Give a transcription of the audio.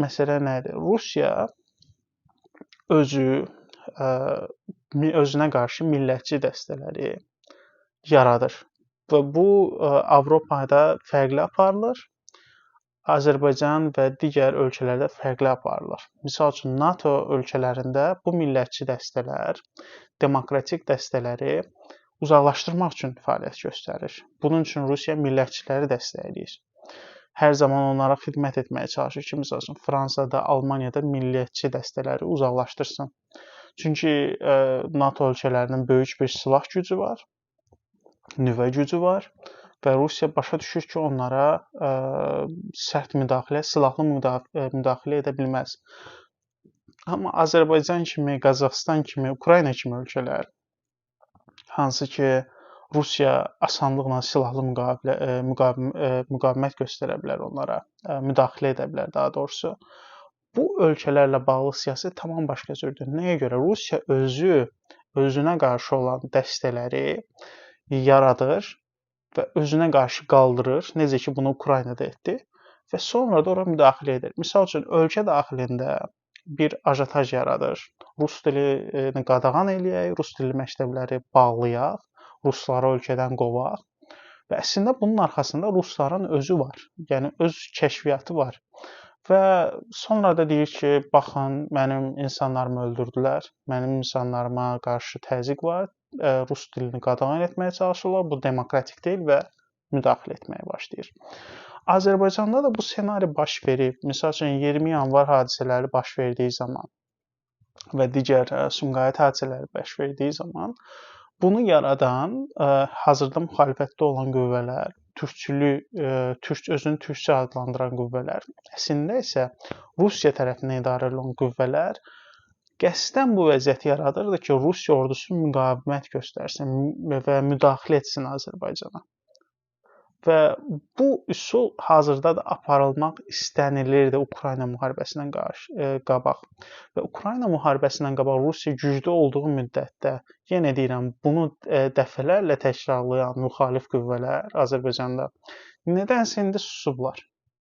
məsələ nədir? Rusiya özünə qarşı millətçi dəstələri yaradır və bu Avropada fərqli aparılır. Azərbaycan və digər ölkələrdə fərqli aparılır. Misal üçün, NATO ölkələrində bu millətçi dəstələr demokratik dəstələri uzaqlaşdırmaq üçün fəaliyyət göstərir. Bunun üçün Rusiya millətçiləri dəstəkləyir. Hər zaman onlara xidmət etməyə çalışır ki, misal üçün, Fransada, Almaniyada millətçi dəstələri uzaqlaşdırsın. Çünki NATO ölkələrinin böyük bir silah gücü var, nüvə gücü var. Və Rusiya başa düşür ki, onlara sərt müdaxilə, silahlı müdaxilə edə bilməz. Amma Azərbaycan kimi, Qazaxıstan kimi, Ukrayna kimi ölkələr, hansı ki, Rusiya asanlıqla silahlı müqavimət göstərə bilər onlara, müdaxilə edə bilər daha doğrusu. Bu ölkələrlə bağlı siyasət tamam başqa cürdür. Nəyə görə? Rusiya özünə qarşı olan dəstələri yaradır və özünə qarşı qaldırır, necə ki, bunu Ukraynada etdi və sonra da ora müdaxilə edir. Misal üçün, ölkə daxilində bir ajotaj yaradır. Rus dilini qadağan eləyək, rus dili məktəbləri bağlayaq, rusları ölkədən qovaq və əslində bunun arxasında rusların özü var, yəni öz kəşfiyyatı var və sonra da deyir ki, baxın, mənim insanlarımı öldürdülər, mənim insanlarıma qarşı təzyiq var, rus dilini qadağan etməyə çalışırlar, bu demokratik deyil və müdaxilə etməyə başlayır. Azərbaycanda da bu ssenari baş verib. Misal üçün, 20 yanvar hadisələri baş verdiyi zaman və digər Sumqayıt hadisələri baş verdiyi zaman bunu yaradan hazırda müxalifətdə olan qüvvələr, özünü türkçə adlandıran qüvvələr, əslində isə Rusiya tərəfindən idarə olunan qüvvələr qəsdən bu vəziyyəti yaradırdı ki, Rusiya ordusu müqavimət göstərsin və müdaxilə etsin Azərbaycana. Və bu üsul hazırda da aparılmaq istənilirdi Ukrayna müharibəsindən qabaq. Və Ukrayna müharibəsindən qabaq Rusiya güclü olduğu müddətdə, yenə deyirəm, bunu dəfələrlə təkrarlayan müxalif qüvvələr Azərbaycanda nədənsə indi susublar.